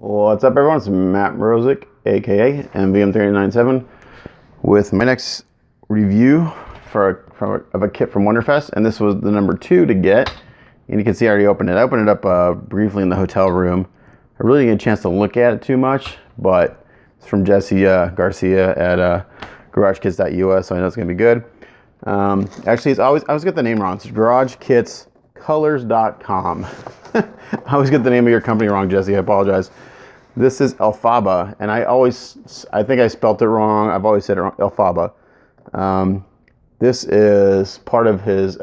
What's up, everyone? It's Matt Mrozik, aka MVM397, with my next review of a kit from Wonderfest, and this was the number 2 to get. And you can see I already opened it. I opened it up briefly in the hotel room. I really didn't get a chance to look at it too much, but it's from Jesse Garcia at GarageKits.us, so I know it's gonna be good. Actually, I always get the name wrong. It's GarageKitsColors.com. I always get the name of your company wrong, Jesse. I apologize. This is Elphaba, and I think I spelt it wrong. I've always said it wrong, Elphaba. This is part of his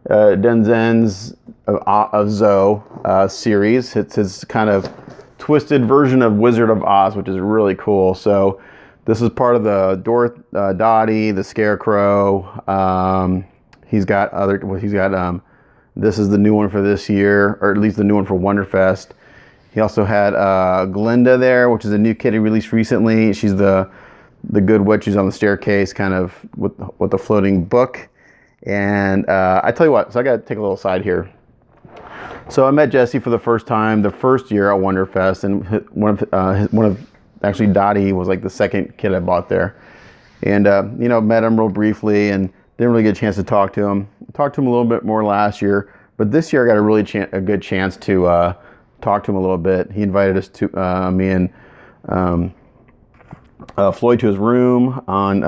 Denzen's of Zoe series. It's his kind of twisted version of Wizard of Oz, which is really cool. So this is part of the Dottie, the Scarecrow. He's got this is the new one for this year, or at least the new one for Wonderfest. He also had Glinda there, which is a new kit he released recently. She's the good witch who's on the staircase, kind of with the floating book. And I tell you what, so I got to take a little side here. So I met Jesse for the first time the first year at Wonderfest, and one of actually Dottie was like the second kit I bought there. And met him real briefly and didn't really get a chance to talk to him. Talked to him a little bit more last year, but this year I got a good chance to talk to him a little bit. He invited us to me and Floyd to his room on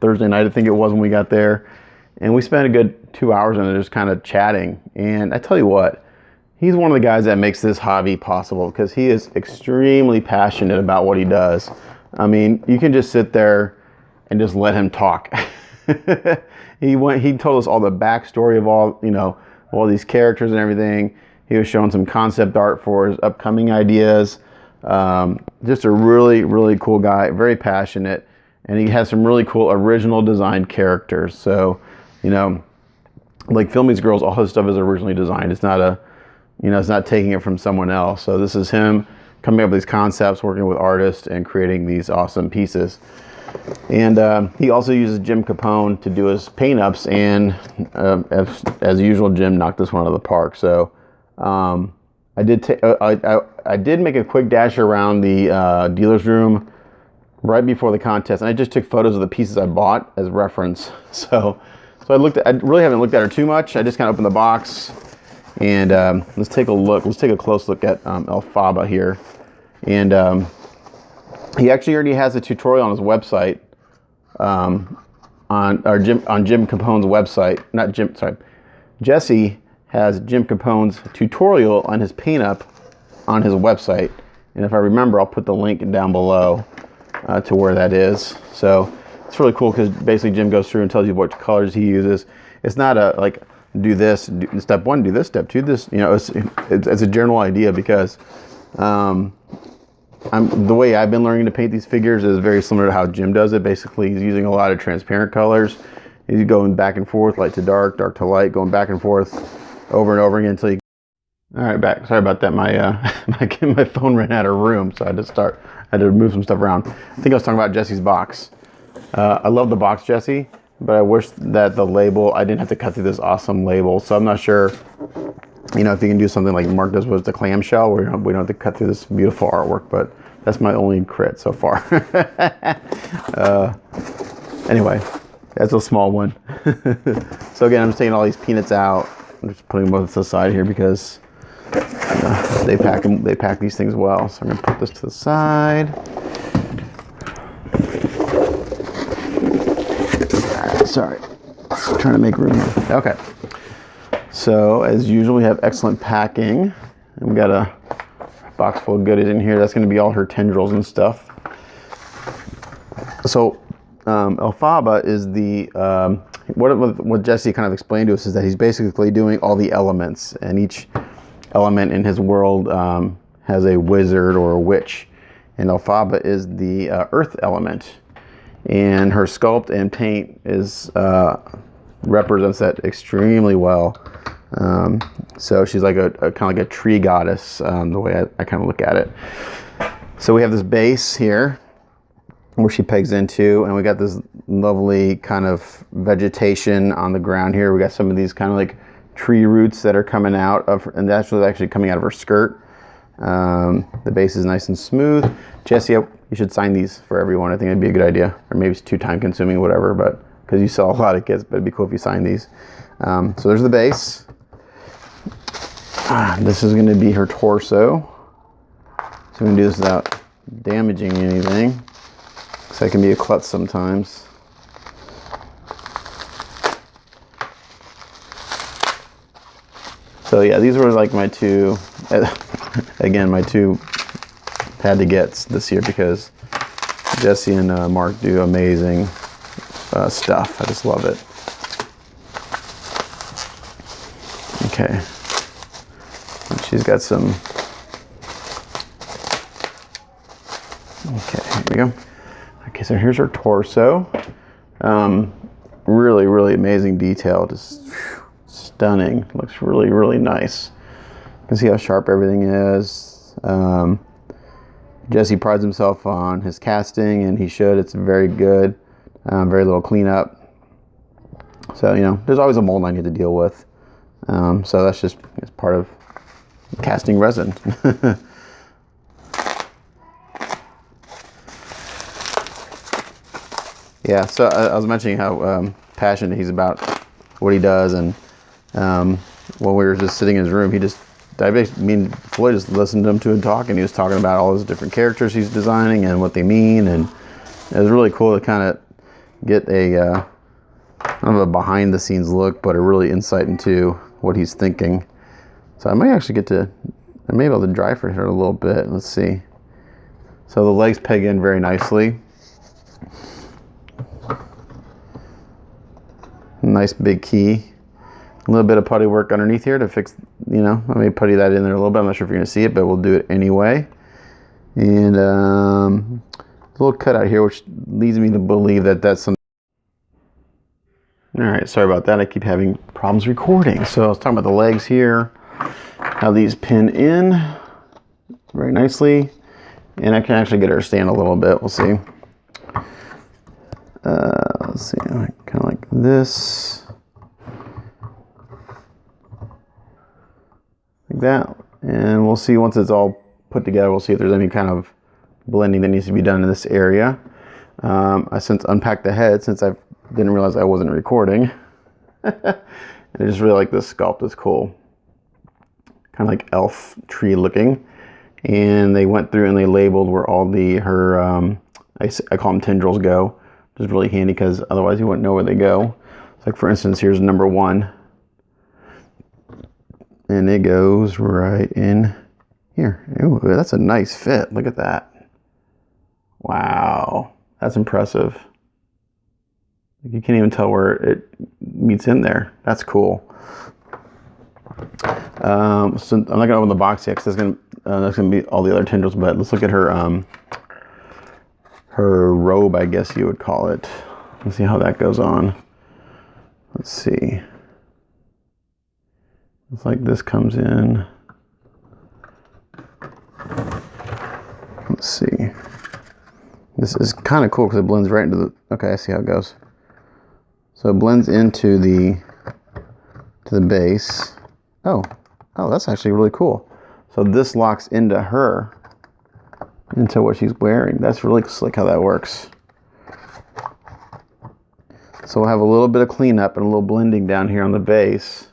Thursday night, I think it was, when we got there, and we spent a good 2 hours on it just kind of chatting. And I tell you what, he's one of the guys that makes this hobby possible, because he is extremely passionate about what he does. I mean, you can just sit there and just let him talk. He told us all the backstory of all these characters and everything. He was showing some concept art for his upcoming ideas. Just a really, really cool guy, very passionate, and he has some really cool original designed characters. So, like Filmy's Girls, all his stuff is originally designed. It's not it's not taking it from someone else. So this is him coming up with these concepts, working with artists, and creating these awesome pieces. And he also uses Jim Capone to do his paint-ups, and as usual, Jim knocked this one out of the park. So I did make a quick dash around the dealer's room right before the contest, and I just took photos of the pieces I bought as reference. So I really haven't looked at her too much. I just kind of opened the box, and let's take a look. Let's take a close look at Elphaba here. And he actually already has a tutorial on his website, on Jim Capone's website. Jesse has Jim Capone's tutorial on his paint up on his website, and if I remember, I'll put the link down below to where that is. So it's really cool, because basically Jim goes through and tells you what colors he uses. It's not like do this, step 1, do this, step 2, this. It's a general idea, because the way I've been learning to paint these figures is very similar to how Jim does it. Basically, he's using a lot of transparent colors. He's going back and forth, light to dark, dark to light, going back and forth over and over again until you... All right, back. Sorry about that. My phone ran out of room, so I had to move some stuff around. I think I was talking about Jesse's box. I love the box, Jesse, but I wish that the label, I didn't have to cut through this awesome label. So I'm not sure, if you can do something like Mark does with the clamshell, where we don't have to cut through this beautiful artwork, but that's my only crit so far. Anyway, that's a small one. So again, I'm just taking all these peanuts out. I'm just putting them both to the side here, because they pack these things well. So I'm gonna put this to the side. Sorry, trying to make room here. Okay. So as usual, we have excellent packing. And we got a box full of goodies in here. That's going to be all her tendrils and stuff. So Elphaba is what Jesse kind of explained to us is that he's basically doing all the elements, and each element in his world has a wizard or a witch, and Elphaba is the earth element, and her sculpt and paint represents that extremely well. So she's like a kind of like a tree goddess, the way I kind of look at it. So we have this base here where she pegs into, and we got this lovely kind of vegetation on the ground here. We got some of these kind of like tree roots that are coming out of, and that's what's actually coming out of her skirt. The base is nice and smooth. Jesse, you should sign these for everyone. I think it'd be a good idea. Or maybe it's too time consuming, whatever, but because you sell a lot of kits, but it'd be cool if you sign these. So there's the base. This is going to be her torso. So we can do this without damaging anything. So that can be a klutz sometimes. So yeah, these were like my two, again, my two had to gets this year because Jesse and Mark do amazing stuff. I just love it. Okay. And she's got some, okay, here we go. Okay, so here's her torso. Really, really amazing detail. Just stunning. Looks really, really nice. You can see how sharp everything is. Jesse prides himself on his casting, and he should. It's very good. Very little cleanup. So, you know, there's always a mold line you have to deal with. So that's just part of casting resin. Yeah, so I was mentioning how passionate he's about what he does, and when we were just sitting in his room, me and Floyd just listened to him talk, and he was talking about all those different characters he's designing and what they mean, and it was really cool to kind of get a kind of a behind the scenes look, but a really insight into what he's thinking. So I may actually I may be able to dry for her a little bit. Let's see. So the legs peg in very nicely. Nice big key. A little bit of putty work underneath here to fix, you know, I may putty that in there a little bit. I'm not sure if you're going to see it, but we'll do it anyway. And a little cutout here, which leads me to believe that that's some. All right, sorry about that. I keep having problems recording. So I was talking about the legs here, how these pin in very nicely. And I can actually get her to stand a little bit. We'll see. Let's see, kind of like this. Like that. And we'll see once it's all put together, we'll see if there's any kind of blending that needs to be done in this area. I since unpacked the head since I didn't realize I wasn't recording. I just really like this sculpt. It's cool. Kind of like elf tree looking. And they went through and they labeled where all her I call them tendrils go. Which is really handy because otherwise you wouldn't know where they go. It's like, for instance, here's number 1. And it goes right in here. Ooh, that's a nice fit. Look at that. Wow. That's impressive. You can't even tell where it meets in there. That's cool. So I'm not going to open the box yet because that's going to be all the other tendrils. But let's look at her robe, I guess you would call it. Let's see how that goes on. Let's see. It's like this comes in. Let's see. This is kind of cool because it blends right into the. Okay, I see how it goes. So it blends into the base. Oh, that's actually really cool. So this locks into her. Into what she's wearing. That's really slick how that works. So we'll have a little bit of cleanup and a little blending down here on the base.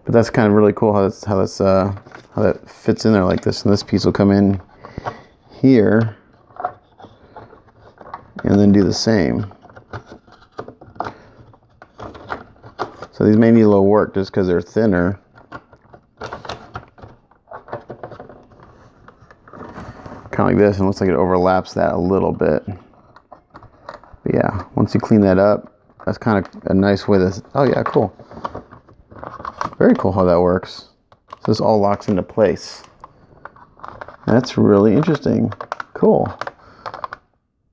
But that's kind of really cool how that fits in there like this. And this piece will come in here and then do the same. So these may need a little work just because they're thinner. Kind of like this, and it looks like it overlaps that a little bit. But yeah, once you clean that up, that's kind of a nice way to. Oh yeah, cool. Very cool how that works. So this all locks into place. That's really interesting. Cool.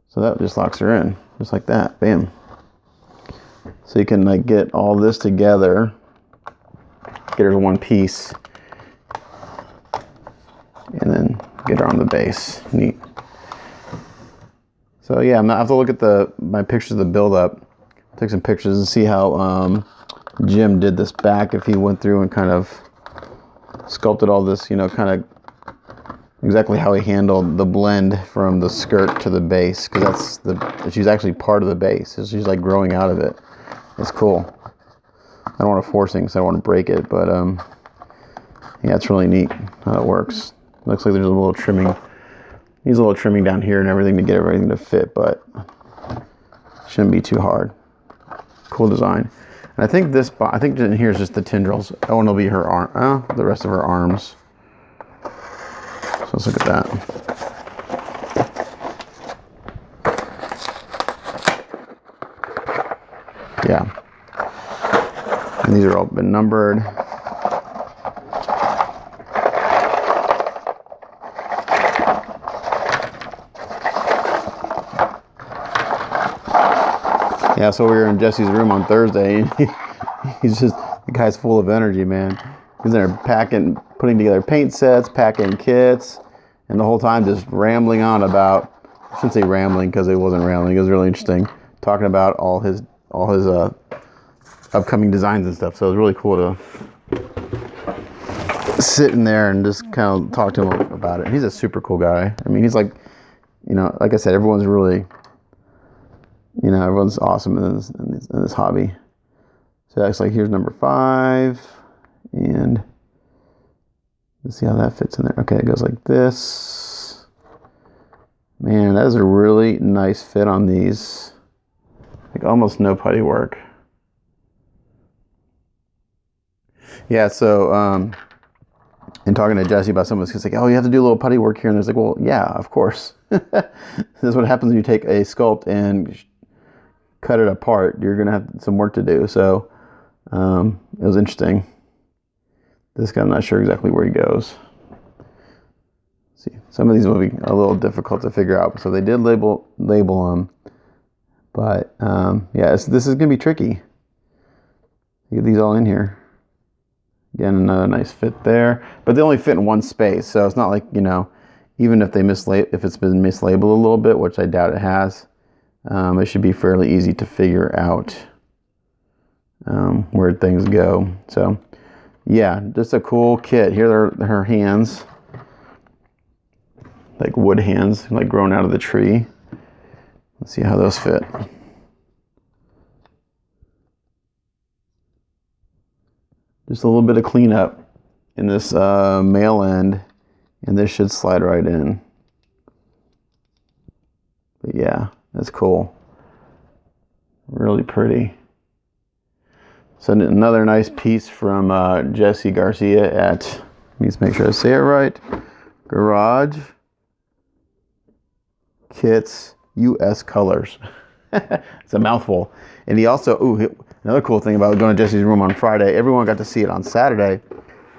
So that just locks her in, just like that. Bam. So you can like get all this together, get her in one piece, and then get her on the base. Neat. So yeah, I'm gonna have to look at my pictures of the build up. Take some pictures and see how Jim did this back, if he went through and kind of sculpted all this, you know, kind of exactly how he handled the blend from the skirt to the base, because she's actually part of the base. She's like growing out of it. It's cool. I don't want to force things, I don't want to break it, but yeah, it's really neat how it works. Looks like there's a little trimming. Needs a little trimming down here and everything to get everything to fit, but shouldn't be too hard. Cool design. And I think in here is just the tendrils. Oh, and it'll be her arm. The rest of her arms. So let's look at that. Yeah. And these are all been numbered. Yeah, so we were in Jesse's room on Thursday, and the guy's full of energy, man. He's there putting together paint sets, packing kits, and the whole time just rambling on about, I shouldn't say rambling because it wasn't rambling, it was really interesting, talking about all his upcoming designs and stuff. So it was really cool to sit in there and just kind of talk to him about it. He's a super cool guy. I mean, he's like, like I said, everyone's really, everyone's awesome in this hobby. So that's like, here's number 5, and let's see how that fits in there. Okay, it goes like this. Man, that is a really nice fit on these. Like almost no putty work. Yeah, so in talking to Jesse about some of this, he's like, oh, you have to do a little putty work here. And there's like, well, yeah, of course. This is what happens when you take a sculpt and cut it apart. You're going to have some work to do. So it was interesting. This guy, I'm not sure exactly where he goes. Let's see, some of these will be a little difficult to figure out. So they did label them. But yeah, this is going to be tricky. Get these all in here. Again, another nice fit there, but they only fit in one space, so it's not like, even if if it's been mislabeled a little bit, which I doubt it has, it should be fairly easy to figure out where things go. So yeah, just a cool kit. Here are her hands, like wood hands, like grown out of the tree. Let's see how those fit. Just a little bit of cleanup in this male end, and this should slide right in. But yeah, that's cool. Really pretty. So another nice piece from Jesse Garcia at, let me just make sure I say it right, Garage Kits US Colors. It's a mouthful. And he also, another cool thing about going to Jesse's room on Friday, everyone got to see it on Saturday,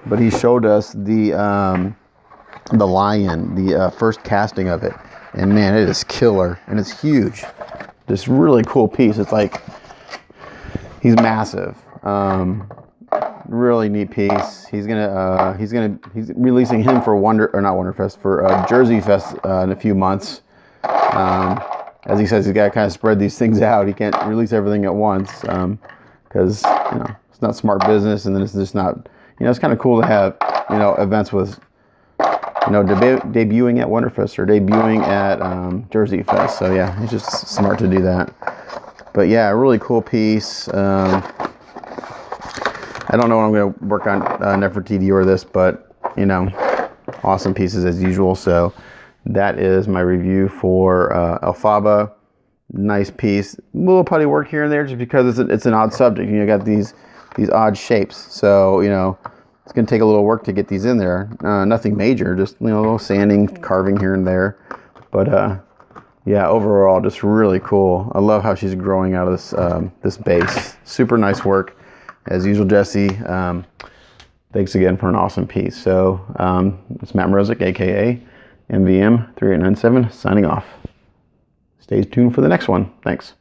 but he showed us the lion, the first casting of it. And man, it is killer, and it's huge. This really cool piece. It's like, he's massive. Really neat piece. He's releasing him for Jersey Fest in a few months. As he says, he's got to kind of spread these things out. He can't release everything at once because it's not smart business, and then it's just not. It's kind of cool to have events with debuting at Wonderfest or debuting at Jersey Fest. So yeah, it's just smart to do that. But yeah, a really cool piece. I don't know what I'm going to work on Nefertiti or this, but awesome pieces as usual. So that is my review for Elphaba. Nice piece. A little putty work here and there just because it's an odd subject. You got these odd shapes. So, it's going to take a little work to get these in there. Nothing major, just, a little sanding, carving here and there. But, yeah, overall, just really cool. I love how she's growing out of this base. Super nice work. As usual, Jesse. Thanks again for an awesome piece. So, it's Matt Mrozik, a.k.a. MVM3897, signing off. Stay tuned for the next one. Thanks.